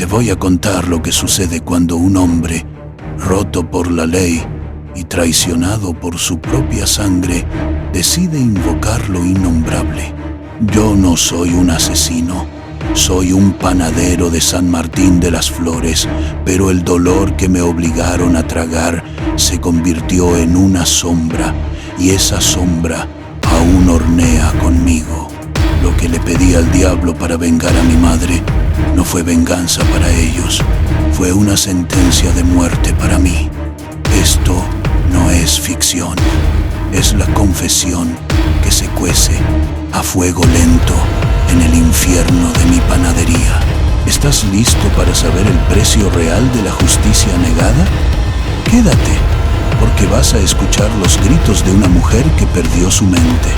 Te voy a contar lo que sucede cuando un hombre, roto por la ley y traicionado por su propia sangre, decide invocar lo innombrable. Yo no soy un asesino, soy un panadero de San Martín de las Flores, pero el dolor que me obligaron a tragar se convirtió en una sombra, y esa sombra aún hornea conmigo. Lo que le pedí al diablo para vengar a mi madre no fue venganza para ellos, fue una sentencia de muerte para mí. Esto no es ficción, es la confesión que se cuece a fuego lento en el infierno de mi panadería. ¿Estás listo para saber el precio real de la justicia negada? Quédate, porque vas a escuchar los gritos de una mujer que perdió su mente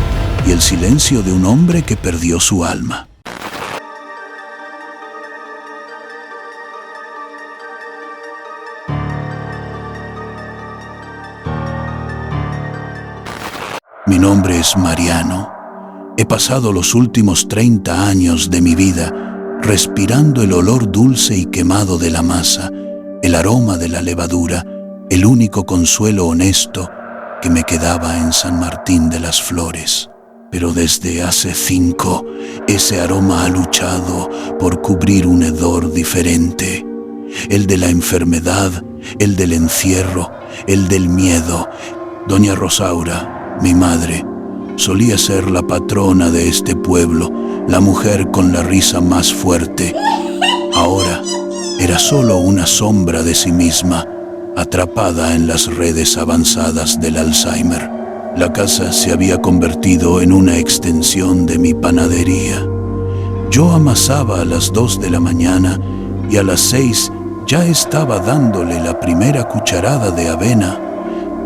y el silencio de un hombre que perdió su alma. Mi nombre es Mariano. He pasado los últimos 30 años de mi vida respirando el olor dulce y quemado de la masa, el aroma de la levadura, el único consuelo honesto que me quedaba en San Martín de las Flores. Pero desde hace 5, ese aroma ha luchado por cubrir un hedor diferente. El de la enfermedad, el del encierro, el del miedo. Doña Rosaura, mi madre, solía ser la patrona de este pueblo, la mujer con la risa más fuerte. Ahora era solo una sombra de sí misma, atrapada en las redes avanzadas del Alzheimer. La casa se había convertido en una extensión de mi panadería. Yo amasaba a las 2 de la mañana y a las 6 ya estaba dándole la primera cucharada de avena,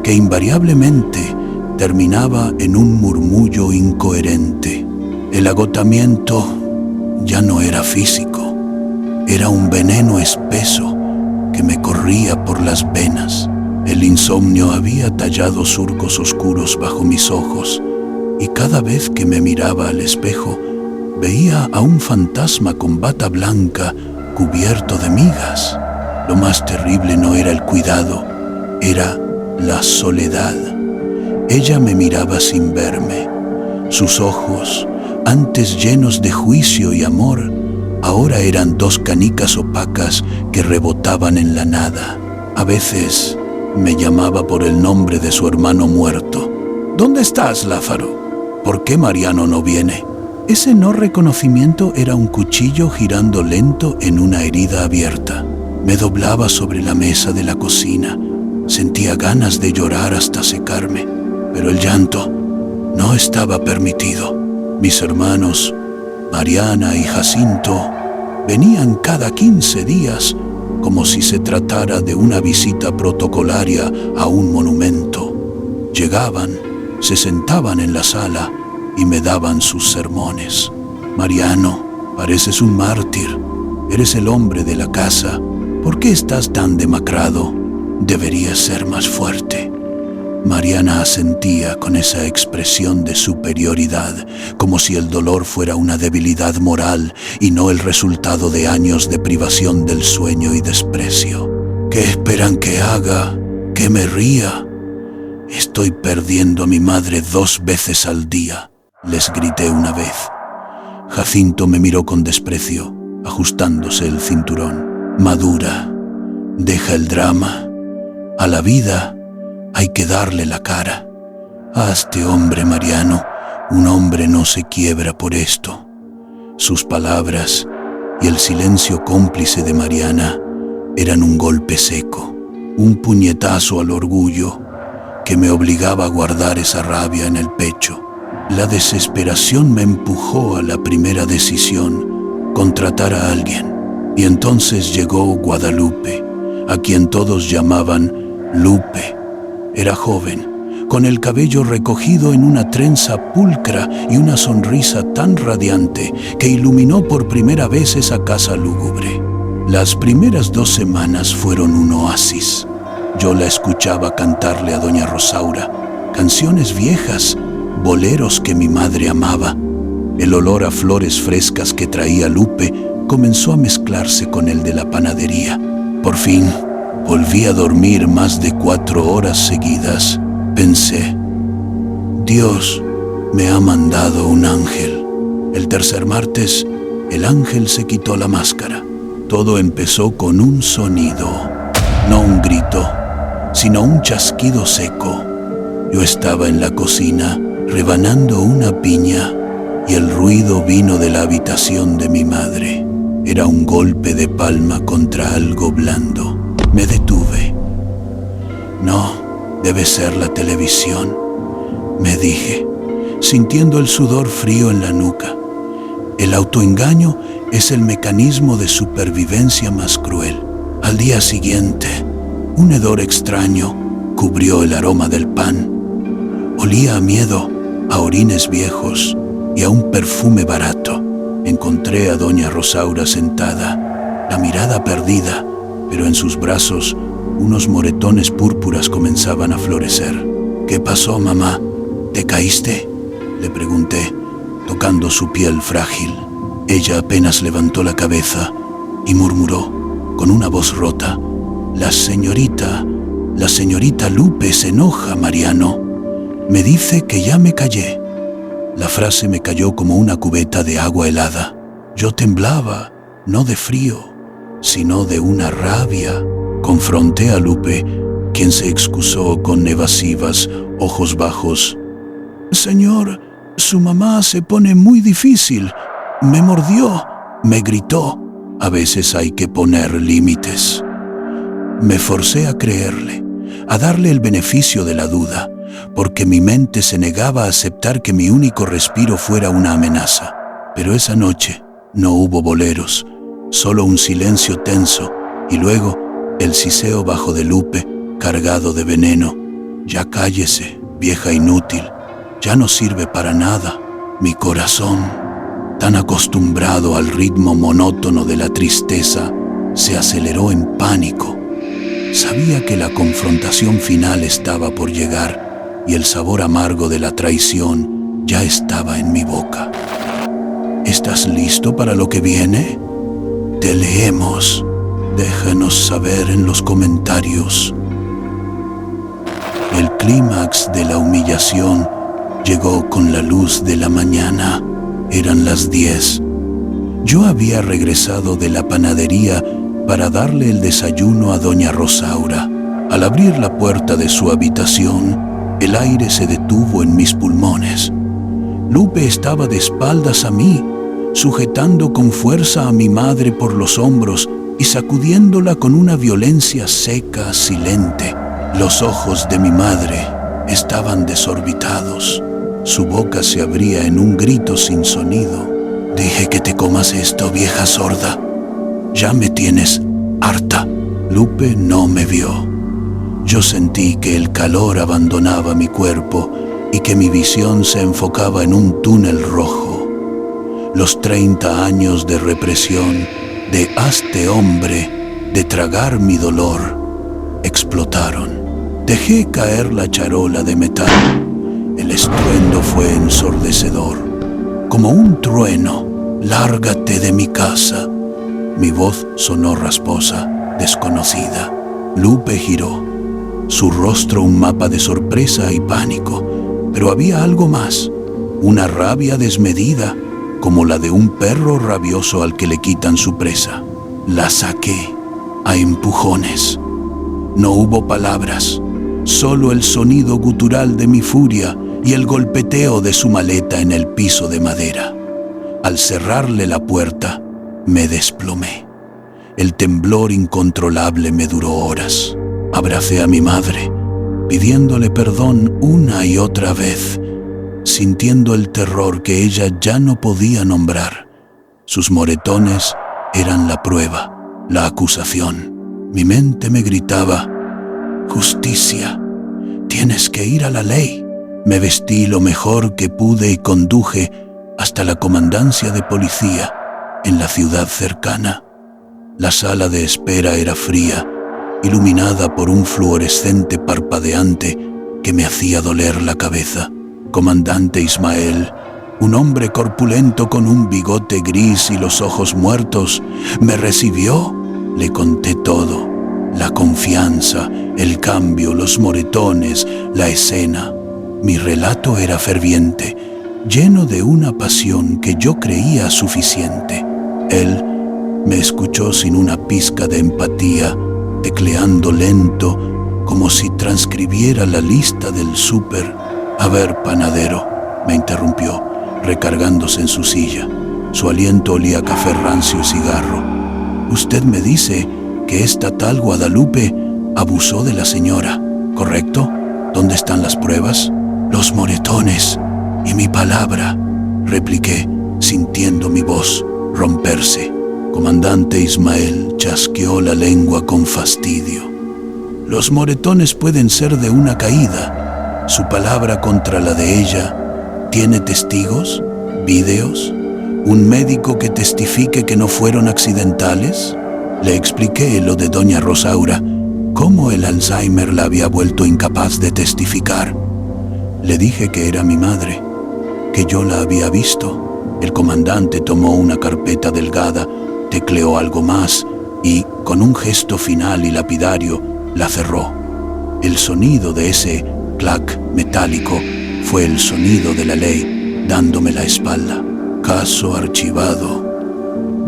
que invariablemente terminaba en un murmullo incoherente. El agotamiento ya no era físico, era un veneno espeso que me corría por las venas. El insomnio había tallado surcos oscuros bajo mis ojos, y cada vez que me miraba al espejo, veía a un fantasma con bata blanca cubierto de migas. Lo más terrible no era el cuidado, era la soledad. Ella me miraba sin verme. Sus ojos, antes llenos de juicio y amor, ahora eran 2 canicas opacas que rebotaban en la nada. A veces me llamaba por el nombre de su hermano muerto. ¿Dónde estás, Lázaro? ¿Por qué Mariano no viene? Ese no reconocimiento era un cuchillo girando lento en una herida abierta. Me doblaba sobre la mesa de la cocina. Sentía ganas de llorar hasta secarme, pero el llanto no estaba permitido. Mis hermanos, Mariana y Jacinto, venían cada 15 días como si se tratara de una visita protocolaria a un monumento. Llegaban, se sentaban en la sala y me daban sus sermones. Mariano, pareces un mártir. Eres el hombre de la casa. ¿Por qué estás tan demacrado? Deberías ser más fuerte. Mariana asentía con esa expresión de superioridad, como si el dolor fuera una debilidad moral y no el resultado de años de privación del sueño y desprecio. ¿Qué esperan que haga? ¿Que me ría? Estoy perdiendo a mi madre 2 veces al día, les grité una vez. Jacinto me miró con desprecio, ajustándose el cinturón. Madura, deja el drama. A la vida hay que darle la cara. Hazte hombre, Mariano. Un hombre no se quiebra por esto. Sus palabras y el silencio cómplice de Mariana eran un golpe seco, un puñetazo al orgullo que me obligaba a guardar esa rabia en el pecho. La desesperación me empujó a la primera decisión: contratar a alguien. Y entonces llegó Guadalupe, a quien todos llamaban Lupe. Era joven, con el cabello recogido en una trenza pulcra y una sonrisa tan radiante que iluminó por primera vez esa casa lúgubre. Las primeras 2 semanas fueron un oasis. Yo la escuchaba cantarle a doña Rosaura canciones viejas, boleros que mi madre amaba. El olor a flores frescas que traía Lupe comenzó a mezclarse con el de la panadería. Por fin, volví a dormir más de 4 horas seguidas. Pensé, Dios me ha mandado un ángel. El tercer martes, el ángel se quitó la máscara. Todo empezó con un sonido, no un grito, sino un chasquido seco. Yo estaba en la cocina, rebanando una piña, y el ruido vino de la habitación de mi madre. Era un golpe de palma contra algo blando. Me detuve. No, debe ser la televisión, me dije, sintiendo el sudor frío en la nuca. El autoengaño es el mecanismo de supervivencia más cruel. Al día siguiente, un hedor extraño cubrió el aroma del pan. Olía a miedo, a orines viejos y a un perfume barato. Encontré a doña Rosaura sentada, la mirada perdida, pero en sus brazos unos moretones púrpuras comenzaban a florecer. ¿Qué pasó, mamá? ¿Te caíste?, le pregunté, tocando su piel frágil. Ella apenas levantó la cabeza y murmuró, con una voz rota, La señorita Lupe se enoja, Mariano. Me dice que ya me callé. La frase me cayó como una cubeta de agua helada. Yo temblaba, no de frío, sino de una rabia. Confronté a Lupe, quien se excusó con evasivas, ojos bajos. Señor, su mamá se pone muy difícil. Me mordió, me gritó. A veces hay que poner límites. Me forcé a creerle, a darle el beneficio de la duda, porque mi mente se negaba a aceptar que mi único respiro fuera una amenaza. Pero esa noche no hubo boleros, solo un silencio tenso, y luego el siseo bajo de Lupe, cargado de veneno. Ya cállese, vieja inútil, ya no sirve para nada. Mi corazón, tan acostumbrado al ritmo monótono de la tristeza, se aceleró en pánico. Sabía que la confrontación final estaba por llegar y el sabor amargo de la traición ya estaba en mi boca. ¿Estás listo para lo que viene? Te leemos. Déjanos saber en los comentarios. El clímax de la humillación llegó con la luz de la mañana. Eran las 10. Yo había regresado de la panadería para darle el desayuno a doña Rosaura. Al abrir la puerta de su habitación, el aire se detuvo en mis pulmones. Lupe estaba de espaldas a mí, sujetando con fuerza a mi madre por los hombros y sacudiéndola con una violencia seca, silente. Los ojos de mi madre estaban desorbitados. Su boca se abría en un grito sin sonido. Dije que te comas esto, vieja sorda. Ya me tienes harta. Lupe no me vio. Yo sentí que el calor abandonaba mi cuerpo y que mi visión se enfocaba en un túnel rojo. Los 30 años de represión, de hazte hombre, de tragar mi dolor, explotaron. Dejé caer la charola de metal. El estruendo fue ensordecedor. Como un trueno, lárgate de mi casa. Mi voz sonó rasposa, desconocida. Lupe giró, su rostro un mapa de sorpresa y pánico, pero había algo más, una rabia desmedida, como la de un perro rabioso al que le quitan su presa. La saqué a empujones. No hubo palabras, solo el sonido gutural de mi furia y el golpeteo de su maleta en el piso de madera. Al cerrarle la puerta, me desplomé. El temblor incontrolable me duró horas. Abracé a mi madre, pidiéndole perdón una y otra vez, sintiendo el terror que ella ya no podía nombrar. Sus moretones eran la prueba, la acusación. Mi mente me gritaba, justicia, tienes que ir a la ley. Me vestí lo mejor que pude y conduje hasta la comandancia de policía en la ciudad cercana. La sala de espera era fría, iluminada por un fluorescente parpadeante que me hacía doler la cabeza. Comandante Ismael, Un hombre corpulento con un bigote gris y los ojos muertos me recibió. Le conté todo, la confianza, el cambio, los moretones, la escena. Mi relato era ferviente, lleno de una pasión que yo creía suficiente. Él me escuchó sin una pizca de empatía, tecleando lento, como si transcribiera la lista del súper. A ver, panadero, me interrumpió, recargándose en su silla. Su aliento olía a café rancio y cigarro. Usted me dice que esta tal Guadalupe abusó de la señora, ¿correcto? ¿Dónde están las pruebas? Los moretones y mi palabra, repliqué, sintiendo mi voz romperse. Comandante Ismael chasqueó la lengua con fastidio. Los moretones pueden ser de una caída. Su palabra contra la de ella. ¿Tiene testigos? ¿Videos? ¿Un médico que testifique que no fueron accidentales? Le expliqué lo de doña Rosaura, cómo el Alzheimer la había vuelto incapaz de testificar. Le dije que era mi madre, que yo la había visto. El comandante tomó una carpeta delgada, tecleó algo más y, con un gesto final y lapidario, la cerró. El sonido de ese clac metálico fue el sonido de la ley dándome la espalda. Caso archivado.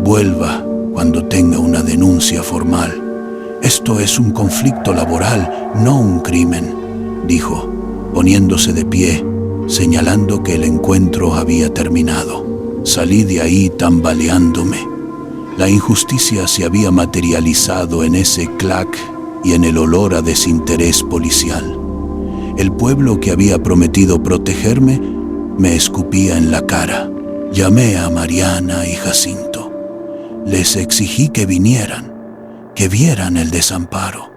Vuelva cuando tenga una denuncia formal. Esto es un conflicto laboral, no un crimen, dijo, poniéndose de pie, señalando que el encuentro había terminado. Salí de ahí tambaleándome. La injusticia se había materializado en ese clac y en el olor a desinterés policial. El pueblo que había prometido protegerme me escupía en la cara. Llamé a Mariana y Jacinto. Les exigí que vinieran, que vieran el desamparo.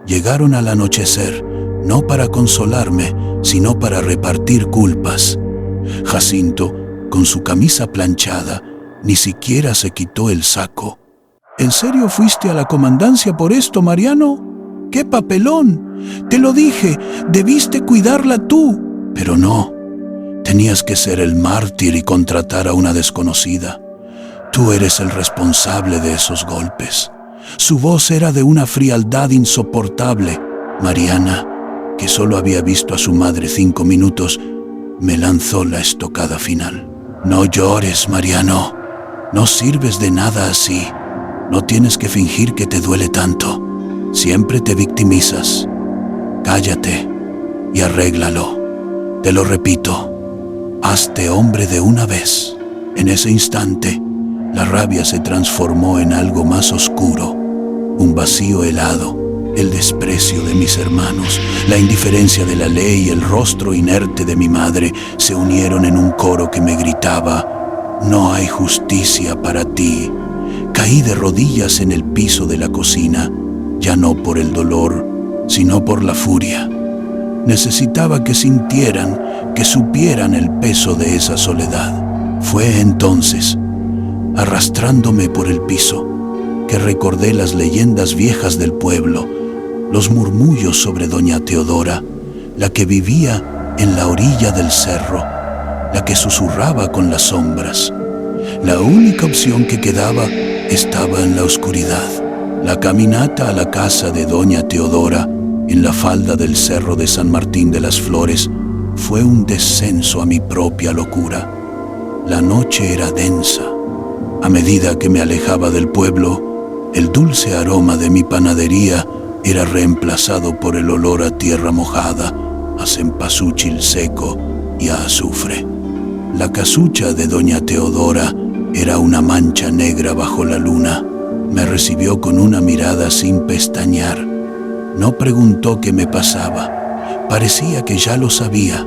Llegaron al anochecer, no para consolarme, sino para repartir culpas. Jacinto, con su camisa planchada, ni siquiera se quitó el saco. ¿En serio fuiste a la comandancia por esto, Mariano? ¡Qué papelón! Te lo dije, debiste cuidarla tú. Pero no, tenías que ser el mártir y contratar a una desconocida. Tú eres el responsable de esos golpes. Su voz era de una frialdad insoportable. Mariana, que solo había visto a su madre 5 minutos, me lanzó la estocada final. No llores, Mariano. No sirves de nada así. No tienes que fingir que te duele tanto. Siempre te victimizas. Cállate y arréglalo. Te lo repito, hazte hombre de una vez. En ese instante, la rabia se transformó en algo más oscuro, un vacío helado, el desprecio de mis hermanos, la indiferencia de la ley y el rostro inerte de mi madre se unieron en un coro que me gritaba: no hay justicia para ti. Caí de rodillas en el piso de la cocina, ya no por el dolor, sino por la furia. Necesitaba que sintieran, que supieran el peso de esa soledad. Fue entonces, arrastrándome por el piso, que recordé las leyendas viejas del pueblo, los murmullos sobre doña Teodora, la que vivía en la orilla del cerro, la que susurraba con las sombras. La única opción que quedaba estaba en la oscuridad. La caminata a la casa de doña Teodora, en la falda del cerro de San Martín de las Flores, fue un descenso a mi propia locura. La noche era densa. A medida que me alejaba del pueblo, el dulce aroma de mi panadería era reemplazado por el olor a tierra mojada, a cempasúchil seco y a azufre. La casucha de doña Teodora era una mancha negra bajo la luna. Me recibió con una mirada sin pestañear. No preguntó qué me pasaba. Parecía que ya lo sabía.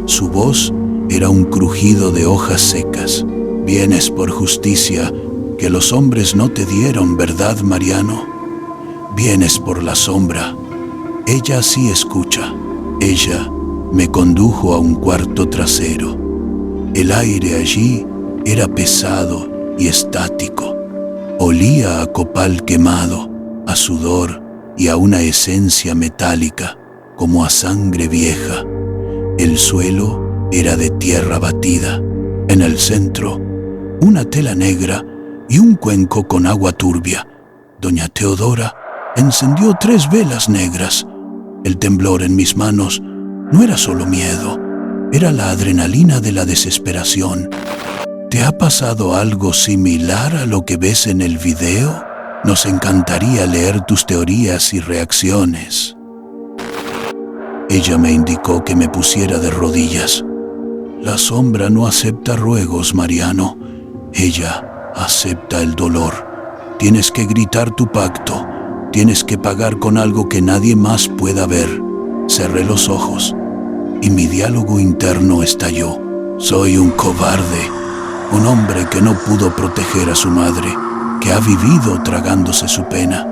Su voz era un crujido de hojas secas. Vienes por justicia que los hombres no te dieron, ¿verdad, Mariano? Vienes por la sombra. Ella sí escucha. Ella me condujo a un cuarto trasero. El aire allí era pesado y estático. Olía a copal quemado, a sudor y a una esencia metálica, como a sangre vieja. El suelo era de tierra batida. En el centro, una tela negra y un cuenco con agua turbia. Doña Teodora encendió 3 velas negras. El temblor en mis manos no era solo miedo, era la adrenalina de la desesperación. ¿Te ha pasado algo similar a lo que ves en el video? Nos encantaría leer tus teorías y reacciones. Ella me indicó que me pusiera de rodillas. La sombra no acepta ruegos, Mariano. Ella acepta el dolor. Tienes que gritar tu pacto. Tienes que pagar con algo que nadie más pueda ver. Cerré los ojos y mi diálogo interno estalló. Soy un cobarde, un hombre que no pudo proteger a su madre, que ha vivido tragándose su pena.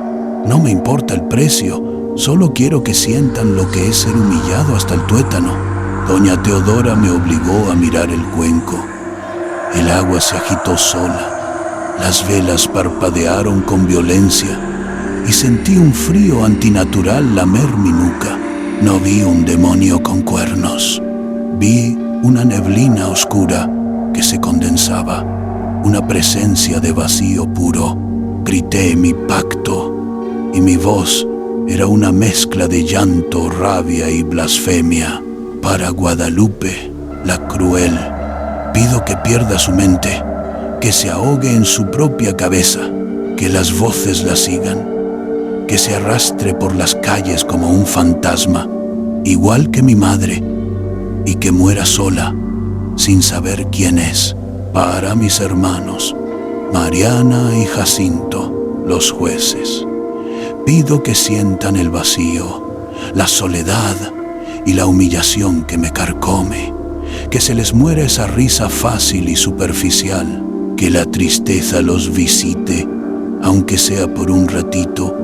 No me importa el precio, solo quiero que sientan lo que es ser humillado hasta el tuétano. Doña Teodora me obligó a mirar el cuenco. El agua se agitó sola, las velas parpadearon con violencia y sentí un frío antinatural lamer mi nuca. No vi un demonio con cuernos, vi una neblina oscura que se condensaba, una presencia de vacío puro. Grité mi pacto y mi voz era una mezcla de llanto, rabia y blasfemia. Para Guadalupe, la cruel, pido que pierda su mente, que se ahogue en su propia cabeza, que las voces la sigan, que se arrastre por las calles como un fantasma, igual que mi madre, y que muera sola, sin saber quién es. Para mis hermanos, Mariana y Jacinto, los jueces, pido que sientan el vacío, la soledad y la humillación que me carcome, que se les muera esa risa fácil y superficial, que la tristeza los visite, aunque sea por un ratito,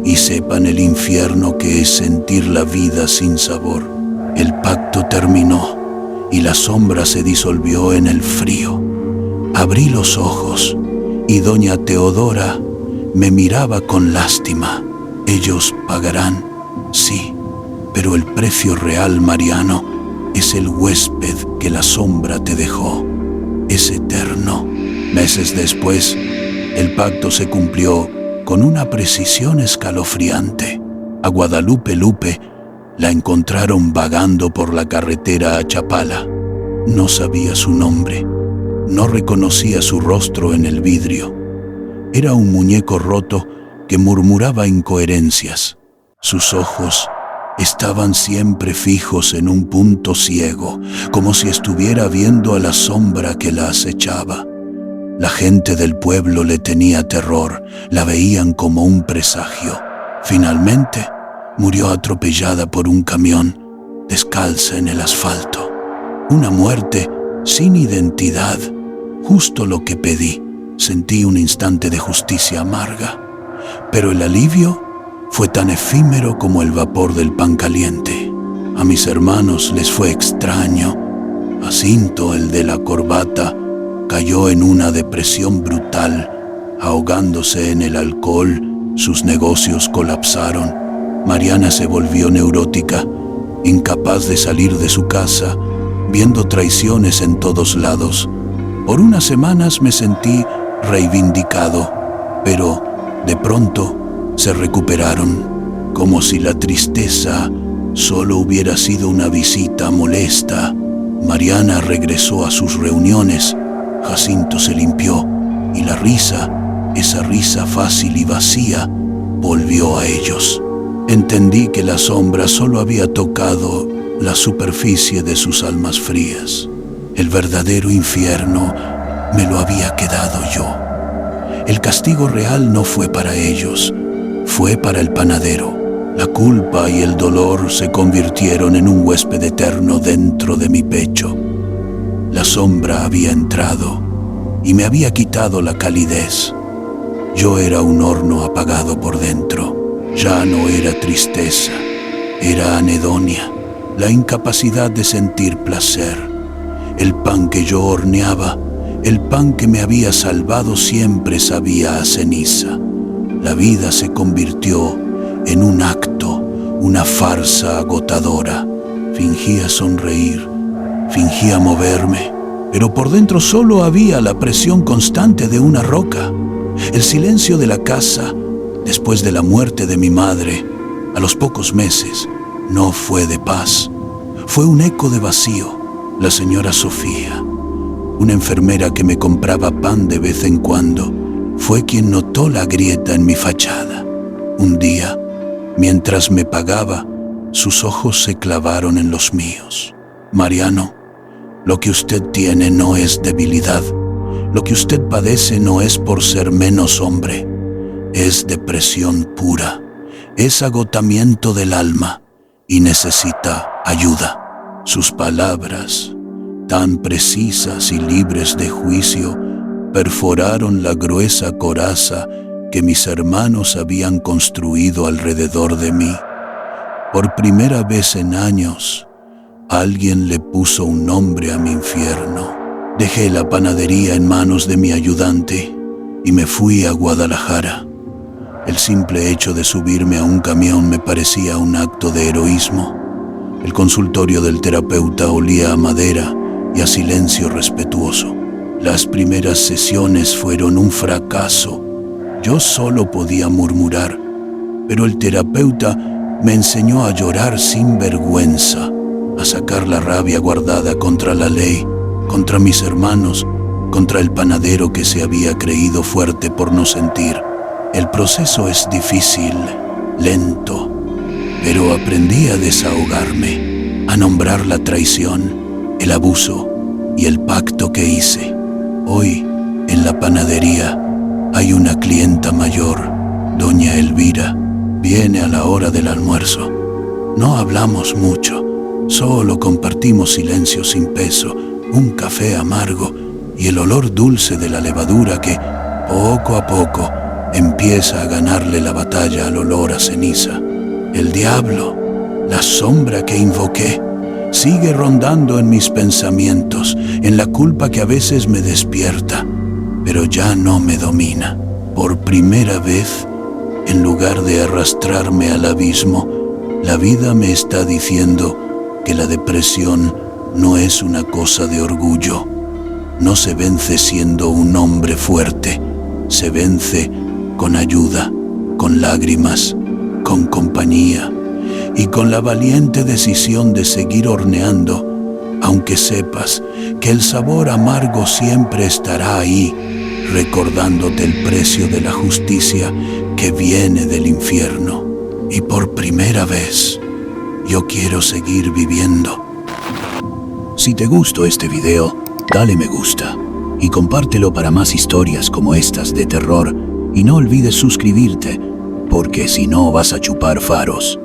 y sepan el infierno que es sentir la vida sin sabor. El pacto terminó y la sombra se disolvió en el frío. Abrí los ojos y doña Teodora me miraba con lástima. Ellos pagarán, sí, pero el precio real, Mariano, es el huésped que la sombra te dejó. Es eterno. Meses después, el pacto se cumplió con una precisión escalofriante. A Guadalupe Lupe la encontraron vagando por la carretera a Chapala. No sabía su nombre, no reconocía su rostro en el vidrio. Era un muñeco roto que murmuraba incoherencias. Sus ojos estaban siempre fijos en un punto ciego, como si estuviera viendo a la sombra que la acechaba. La gente del pueblo le tenía terror, la veían como un presagio. Finalmente, murió atropellada por un camión, descalza en el asfalto. Una muerte sin identidad, justo lo que pedí. Sentí un instante de justicia amarga, pero el alivio fue tan efímero como el vapor del pan caliente. A mis hermanos les fue extraño. Jacinto, el de la corbata, cayó en una depresión brutal, ahogándose en el alcohol. Sus negocios colapsaron. Mariana se volvió neurótica, incapaz de salir de su casa, viendo traiciones en todos lados. Por unas semanas me sentí reivindicado, pero de pronto se recuperaron, como si la tristeza solo hubiera sido una visita molesta. Mariana regresó a sus reuniones, Jacinto se limpió y la risa, esa risa fácil y vacía, volvió a ellos. Entendí que la sombra solo había tocado la superficie de sus almas frías. El verdadero infierno me lo había quedado yo. El castigo real no fue para ellos, fue para el panadero. La culpa y el dolor se convirtieron en un huésped eterno dentro de mi pecho. La sombra había entrado y me había quitado la calidez. Yo era un horno apagado por dentro. Ya no era tristeza, era anedonia, la incapacidad de sentir placer. El pan que yo horneaba, el pan que me había salvado, siempre sabía a ceniza. La vida se convirtió en un acto, una farsa agotadora. Fingía sonreír, fingía moverme, pero por dentro solo había la presión constante de una roca. El silencio de la casa, después de la muerte de mi madre, a los pocos meses, no fue de paz. Fue un eco de vacío. La señora Sofía, una enfermera que me compraba pan de vez en cuando, fue quien notó la grieta en mi fachada. Un día, mientras me pagaba, sus ojos se clavaron en los míos. Mariano, lo que usted tiene no es debilidad. Lo que usted padece no es por ser menos hombre. Es depresión pura. Es agotamiento del alma y necesita ayuda. Sus palabras, tan precisas y libres de juicio, perforaron la gruesa coraza que mis hermanos habían construido alrededor de mí. Por primera vez en años, alguien le puso un nombre a mi infierno. Dejé la panadería en manos de mi ayudante y me fui a Guadalajara. El simple hecho de subirme a un camión me parecía un acto de heroísmo. El consultorio del terapeuta olía a madera y a silencio respetuoso. Las primeras sesiones fueron un fracaso. Yo solo podía murmurar, pero el terapeuta me enseñó a llorar sin vergüenza, a sacar la rabia guardada contra la ley, contra mis hermanos, contra el panadero que se había creído fuerte por no sentir. El proceso es difícil, lento, pero aprendí a desahogarme, a nombrar la traición, el abuso y el pacto que hice. Hoy, en la panadería, hay una clienta mayor, doña Elvira. Viene a la hora del almuerzo. No hablamos mucho, solo compartimos silencio sin peso, un café amargo y el olor dulce de la levadura que, poco a poco, empieza a ganarle la batalla al olor a ceniza. El diablo, la sombra que invoqué, sigue rondando en mis pensamientos, en la culpa que a veces me despierta, pero ya no me domina. Por primera vez, en lugar de arrastrarme al abismo, la vida me está diciendo que la depresión no es una cosa de orgullo. No se vence siendo un hombre fuerte, se vence con ayuda, con lágrimas, con compañía y con la valiente decisión de seguir horneando, aunque sepas que el sabor amargo siempre estará ahí, recordándote el precio de la justicia que viene del infierno. Y por primera vez, yo quiero seguir viviendo. Si te gustó este video, dale me gusta y compártelo para más historias como estas de terror y no olvides suscribirte, porque si no vas a chupar faros.